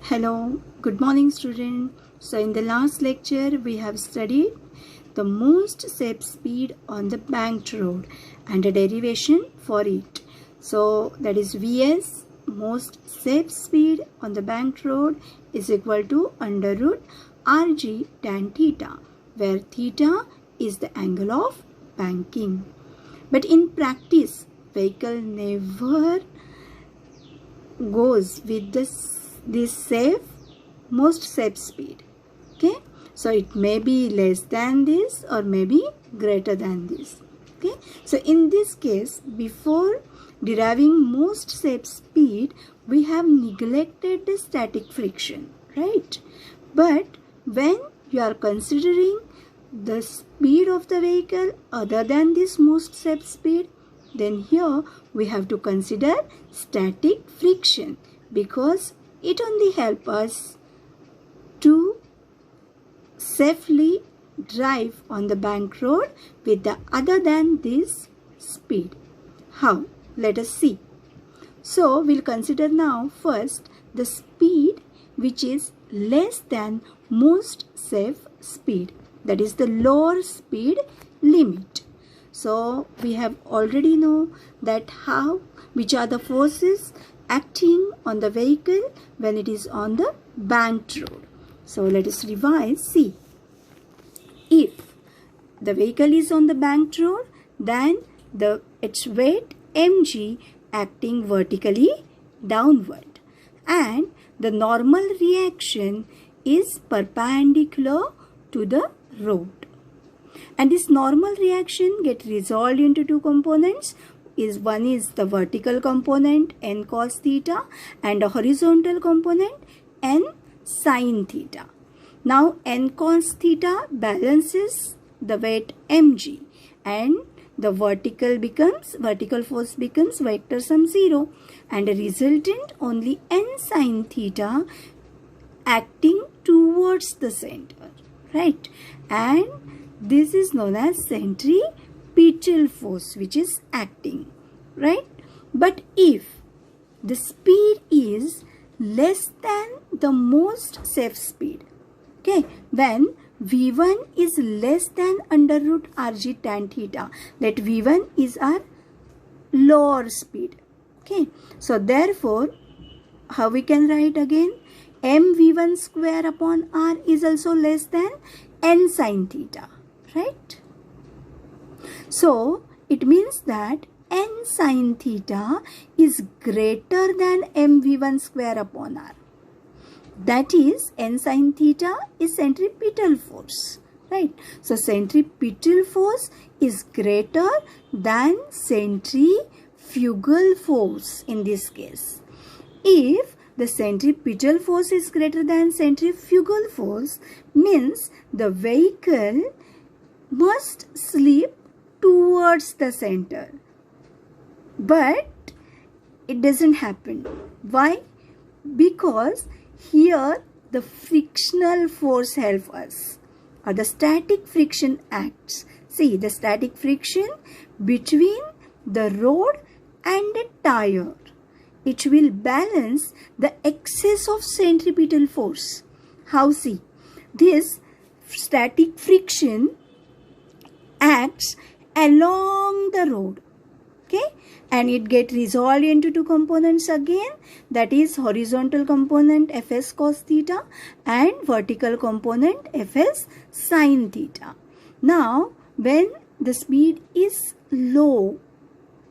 Hello, good morning student. So in the last lecture we have studied the most safe speed on the banked road and a derivation for it. So that is Vs, most safe speed on the banked road, is equal to under root Rg tan theta, where theta is the angle of banking. But in practice, vehicle never goes with this most safe speed. Okay, so it may be less than this or maybe greater than this. Okay, so in this case, before deriving most safe speed, we have neglected the static friction, right? But when you are considering the speed of the vehicle other than this most safe speed, then here we have to consider static friction, because it only helps us to safely drive on the bank road with the other than this speed. How? Let us see. So we'll consider now first the speed which is less than most safe speed, that is the lower speed limit. So we have already know that which are the forces acting on the vehicle when it is on the banked road. So let us revise. See, if the vehicle is on the banked road, then its weight mg acting vertically downward, and the normal reaction is perpendicular to the road. And this normal reaction get resolved into two components. One is the vertical component n cos theta and a horizontal component n sin theta. Now n cos theta balances the weight mg, and the vertical force becomes vector sum 0, and a resultant only n sin theta acting towards the center, right? And this is known as centripetal force which is acting, right? But if the speed is less than the most safe speed, okay, when V1 is less than under root Rg tan theta, that V1 is our lower speed, okay. So therefore, how we can write again? mv1 square upon r is also less than n sin theta, right? So it means that n sin theta is greater than mv1 square upon r. That is, n sin theta is centripetal force, right? So centripetal force is greater than centrifugal force in this case. If the centripetal force is greater than centrifugal force, means the vehicle must slip towards the center. But it doesn't happen. Why? Because here the frictional force helps us, or the static friction acts. See, the static friction between the road and a tire, it will balance the excess of centripetal force. How? See, this static friction acts along the road, okay, and it get resolved into two components again, that is horizontal component fs cos theta and vertical component fs sin theta. Now when the speed is low,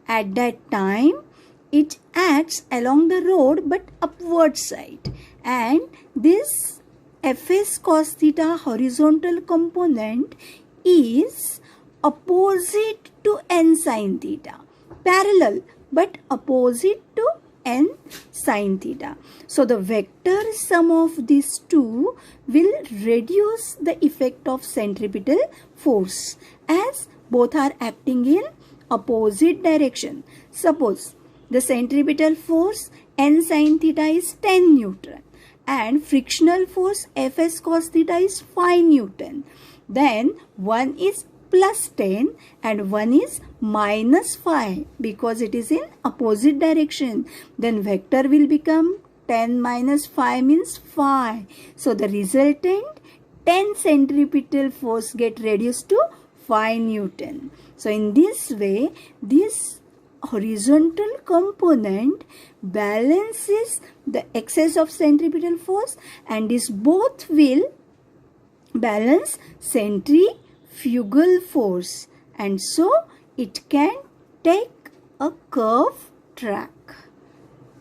at that time it acts along the road but upward side, and this fs cos theta horizontal component is opposite to n sin theta, parallel but opposite to n sin theta. So the vector sum of these two will reduce the effect of centripetal force, as both are acting in opposite direction. Suppose the centripetal force n sin theta is 10 Newton and frictional force fs cos theta is 5 Newton. Then one is plus 10 and one is minus 5 because it is in opposite direction. Then vector will become 10 minus 5 means 5. So the resultant 10 centripetal force get reduced to 5 Newton. So in this way, this horizontal component balances the excess of centripetal force, and this both will balance centrifugal force, and so it can take a curve track.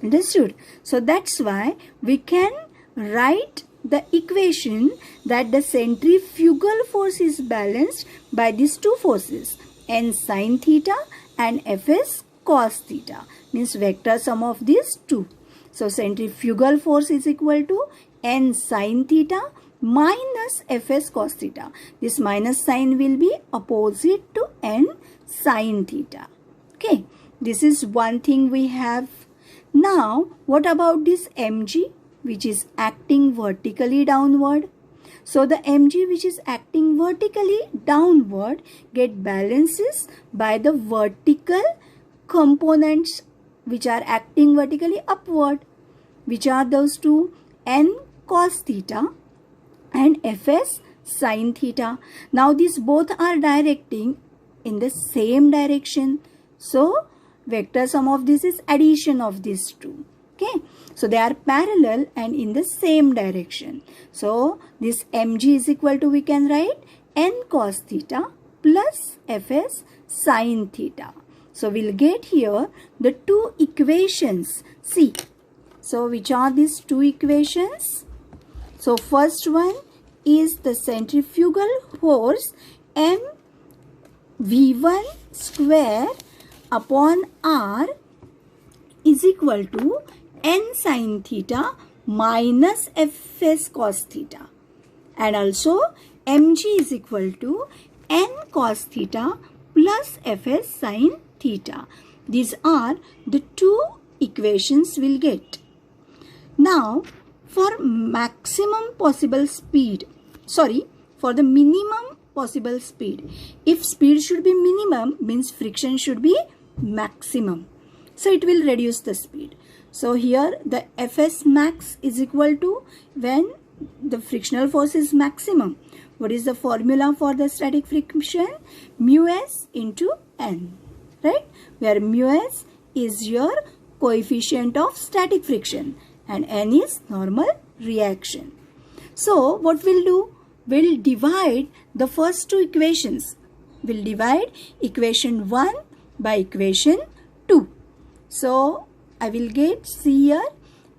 Understood? So that's why we can write the equation that the centrifugal force is balanced by these two forces, n sin theta and fs cos theta, means vector sum of these two. So centrifugal force is equal to n sin theta minus fs cos theta. This minus sign will be opposite to n sin theta. Okay, this is one thing we have. Now what about this mg, which is acting vertically downward? So the mg which is acting vertically downward get balances by the vertical components which are acting vertically upward. Which are those two? n cos theta and fs sin theta. Now these both are directing in the same direction. So vector sum of this is addition of these two. Okay, so they are parallel and in the same direction. So this mg is equal to, we can write n cos theta plus fs sin theta. So we'll get here the two equations. See, so which are these two equations? So first one is the centrifugal force m v1 square upon r is equal to n sin theta minus fs cos theta, and also mg is equal to n cos theta plus fs sin theta. These are the two equations we'll get. Now for maximum possible speed, for the minimum possible speed. If speed should be minimum, means friction should be maximum. So it will reduce the speed. So here the Fs max is equal to when the frictional force is maximum. What is the formula for the static friction? Mu s into n, right? Where mu s is your coefficient of static friction and n is normal reaction. So what we'll do? We'll divide the first two equations. We'll divide equation 1 by equation 2. So I will get, see here,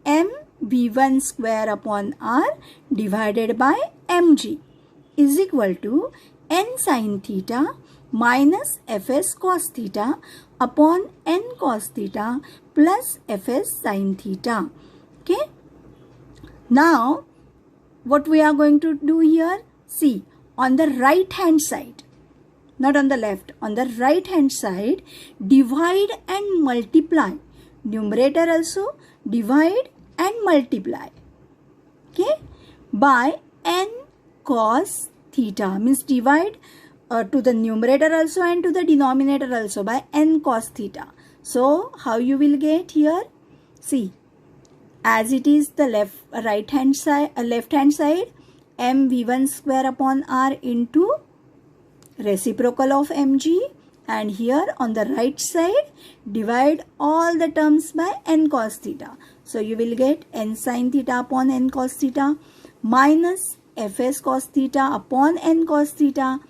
m v1 square upon r divided by mg is equal to n sin theta minus fs cos theta upon n cos theta plus fs sin theta. Okay. Now what we are going to do here? See, on the right hand side, not on the left, on the right hand side, divide and multiply. Numerator also divide and multiply. Okay, by n cos theta, means divide to the numerator also and to the denominator also by n cos theta. So how you will get here? See, as it is the left hand side m v1 square upon r into reciprocal of mg, and here on the right side divide all the terms by n cos theta. So you will get n sin theta upon n cos theta minus fs cos theta upon n cos theta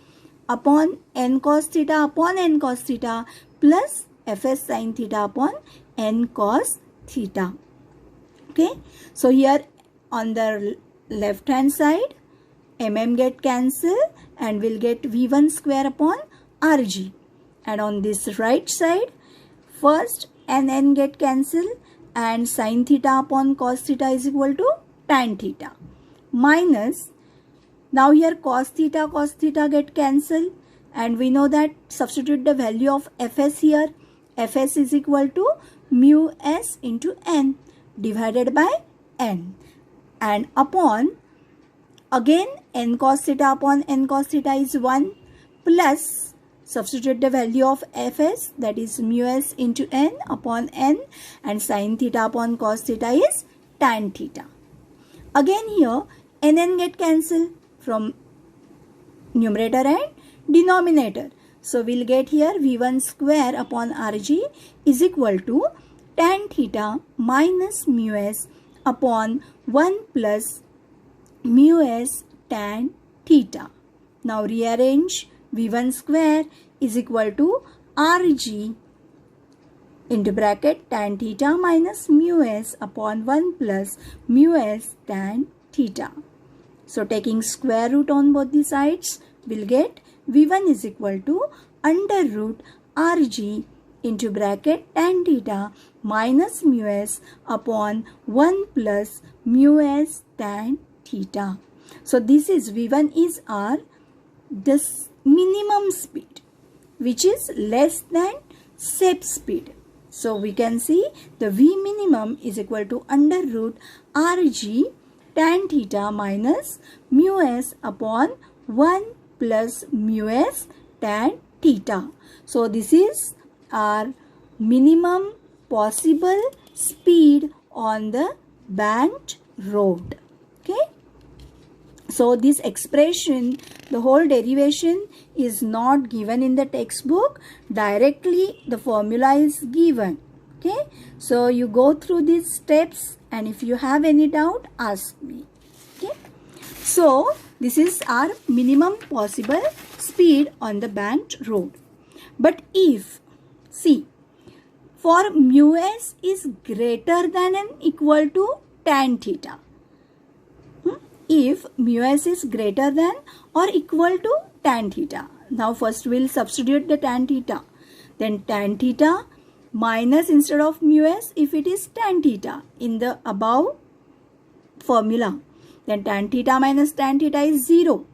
upon n cos theta upon n cos theta plus fs sin theta upon n cos theta. Okay, so here on the left hand side mm get cancelled and we'll get v1 square upon rg, and on this right side first n get cancelled and sin theta upon cos theta is equal to tan theta minus, now here cos theta get cancelled, and we know that substitute the value of fs here. Fs is equal to mu s into n divided by n, and upon again n cos theta upon n cos theta is 1 plus substitute the value of fs, that is mu s into n upon n, and sin theta upon cos theta is tan theta. Again here NN get cancelled from numerator and denominator. So we'll get here V1 square upon Rg is equal to tan theta minus mu s upon 1 plus mu s tan theta. Now rearrange V1 square is equal to Rg into bracket tan theta minus mu s upon 1 plus mu s tan theta. So taking square root on both the sides, we'll get V1 is equal to under root Rg into bracket tan theta minus mu s upon 1 plus mu s tan theta. So this is V1 is our this minimum speed, which is less than step speed. So we can see the V minimum is equal to under root Rg tan theta minus mu s upon 1 plus mu s tan theta. So this is our minimum possible speed on the banked road. Okay. So this expression, the whole derivation is not given in the textbook. Directly the formula is given. Okay. So you go through these steps, and if you have any doubt, ask me. Okay. So this is our minimum possible speed on the banked road. But if, see, for mu s is greater than and equal to tan theta. If mu s is greater than or equal to tan theta. Now first we'll substitute the tan theta. Then tan theta minus instead of mu s if it is tan theta in the above formula. Then tan theta minus tan theta is 0.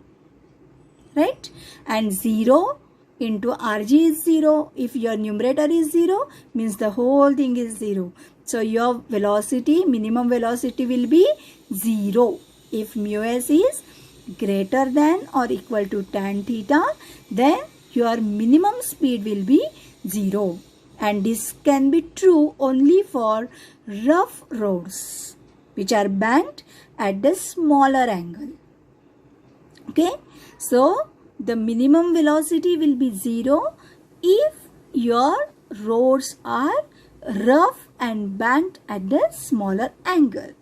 Right? And 0 into Rg is 0. If your numerator is 0, means the whole thing is 0. So your velocity, minimum velocity will be 0. If mu s is greater than or equal to tan theta, then your minimum speed will be 0. And this can be true only for rough roads, which are banked at the smaller angle. Okay. So the minimum velocity will be 0 if your roads are rough and banked at the smaller angle.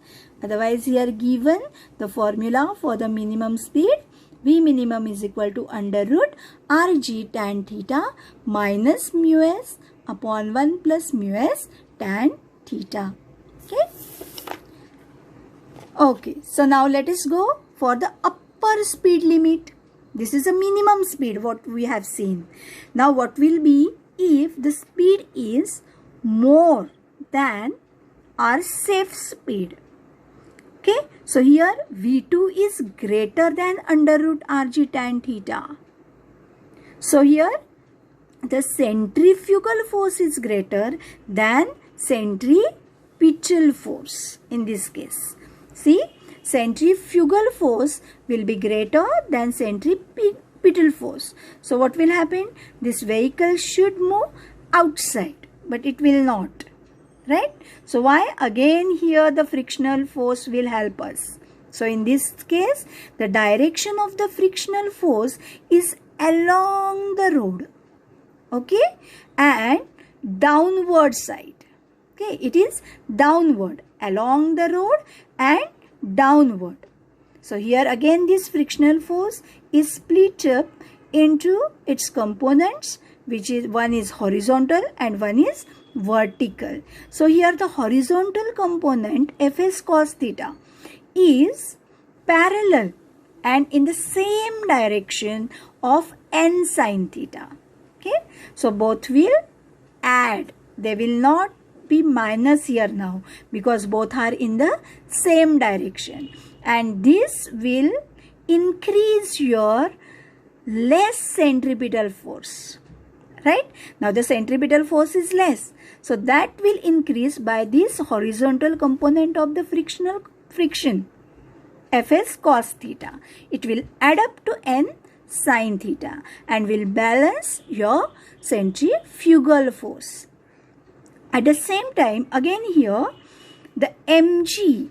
Otherwise, here given the formula for the minimum speed, V minimum is equal to under root Rg tan theta minus mu s upon 1 plus mu s tan theta. Okay. Okay. So now let us go for the upper speed limit. This is a minimum speed what we have seen. Now what will be if the speed is more than our safe speed? Okay, so here V2 is greater than under root Rg tan theta. So here the centrifugal force is greater than centripetal force in this case. See, centrifugal force will be greater than centripetal force. So what will happen? This vehicle should move outside, but it will not. Right? So why? Again here the frictional force will help us. So in this case, the direction of the frictional force is along the road. Okay? And downward side. Okay? It is downward. Along the road and downward. So here again this frictional force is split up into its components, which is one is horizontal and one is vertical. So here the horizontal component Fs cos theta is parallel and in the same direction of n sin theta. Okay. So both will add. They will not be minus here now because both are in the same direction. And this will increase your less centripetal force. Right? Now the centripetal force is less. So that will increase by this horizontal component of the friction. Fs cos theta. It will add up to n sin theta and will balance your centrifugal force. At the same time, again here, the mg,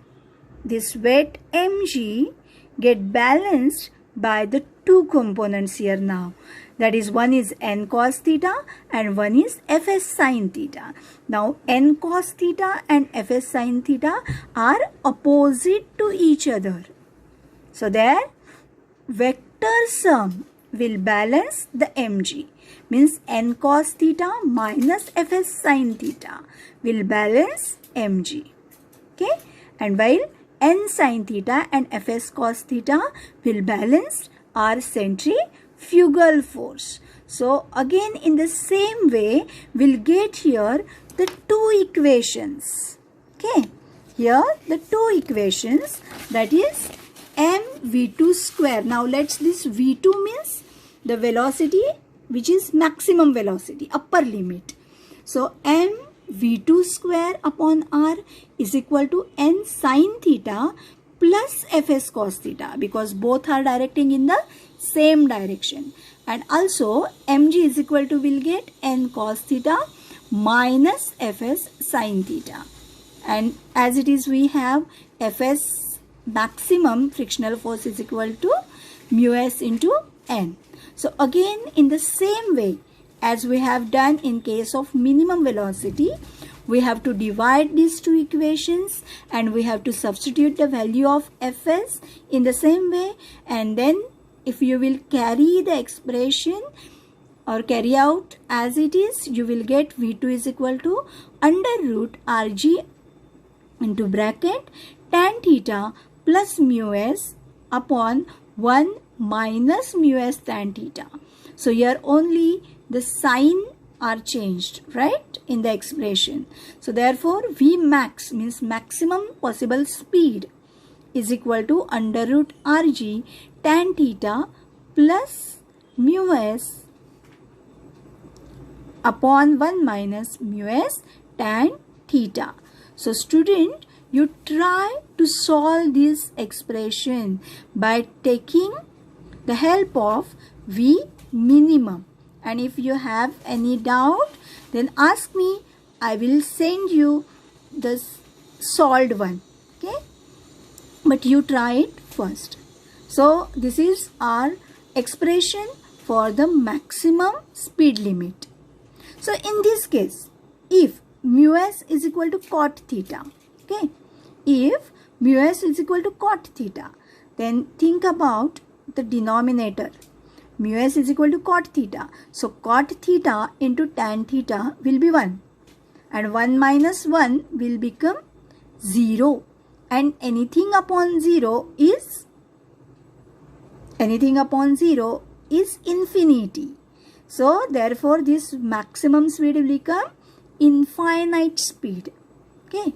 this weight mg get balanced by the two components here now. That is, one is n cos theta and one is fs sin theta. Now n cos theta and fs sin theta are opposite to each other. So their vector sum will balance the mg. Means n cos theta minus fs sin theta will balance mg. Okay, and while n sin theta and fs cos theta will balance our centrifugal force. So again in the same way we'll get here the two equations. Okay, here the two equations, that is mv2 square. Now let's, this v2 means the velocity which is maximum velocity, upper limit. So mv2 square upon r is equal to n sin theta plus fs cos theta, because both are directing in the same direction. And also mg is equal to, will get n cos theta minus fs sin theta. And as it is, we have fs maximum frictional force is equal to mu s into n. So again in the same way as we have done in case of minimum velocity, we have to divide these two equations and we have to substitute the value of fs in the same way, and then if you will carry the expression or carry out as it is, you will get v2 is equal to under root rg into bracket tan theta plus mu s upon 1 minus mu s tan theta. So here only the sign are changed, right, in the expression. So therefore V max means maximum possible speed is equal to under root Rg tan theta plus mu s upon 1 minus mu s tan theta. So student, you try to solve this expression by taking the help of V minimum. And if you have any doubt, then ask me. I will send you the solved one. Okay, but you try it first. So this is our expression for the maximum speed limit. So in this case, if mu s is equal to cot theta, okay, if mu s is equal to cot theta, then think about the denominator. Mu s is equal to cot theta. So cot theta into tan theta will be 1. And 1 minus 1 will become 0. And anything upon 0 is infinity. So therefore this maximum speed will become infinite speed. Okay.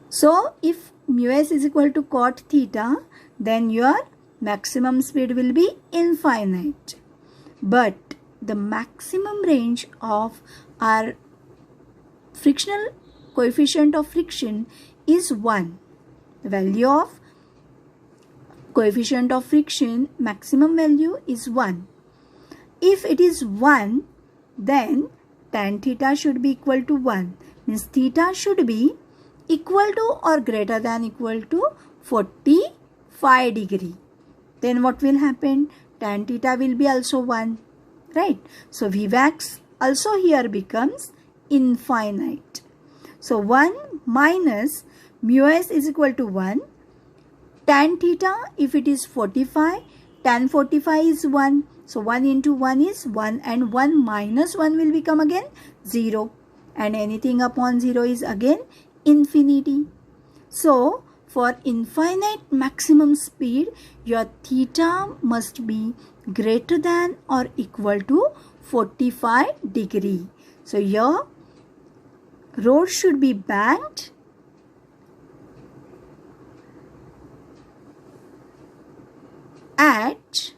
So if mu s is equal to cot theta, then your maximum speed will be infinite. But the maximum range of our frictional coefficient of friction is 1. The value of coefficient of friction maximum value is 1. If it is 1, then tan theta should be equal to 1. Means theta should be equal to or greater than equal to 45 degree. Then what will happen? Tan theta will be also 1, right? So Vmax also here becomes infinite. So 1 minus mu s is equal to 1. Tan theta, if it is 45, tan 45 is 1. So 1 into 1 is 1, and 1 minus 1 will become again 0. And anything upon 0 is again infinity. So for infinite maximum speed, your theta must be greater than or equal to 45 degree. So your road should be banked at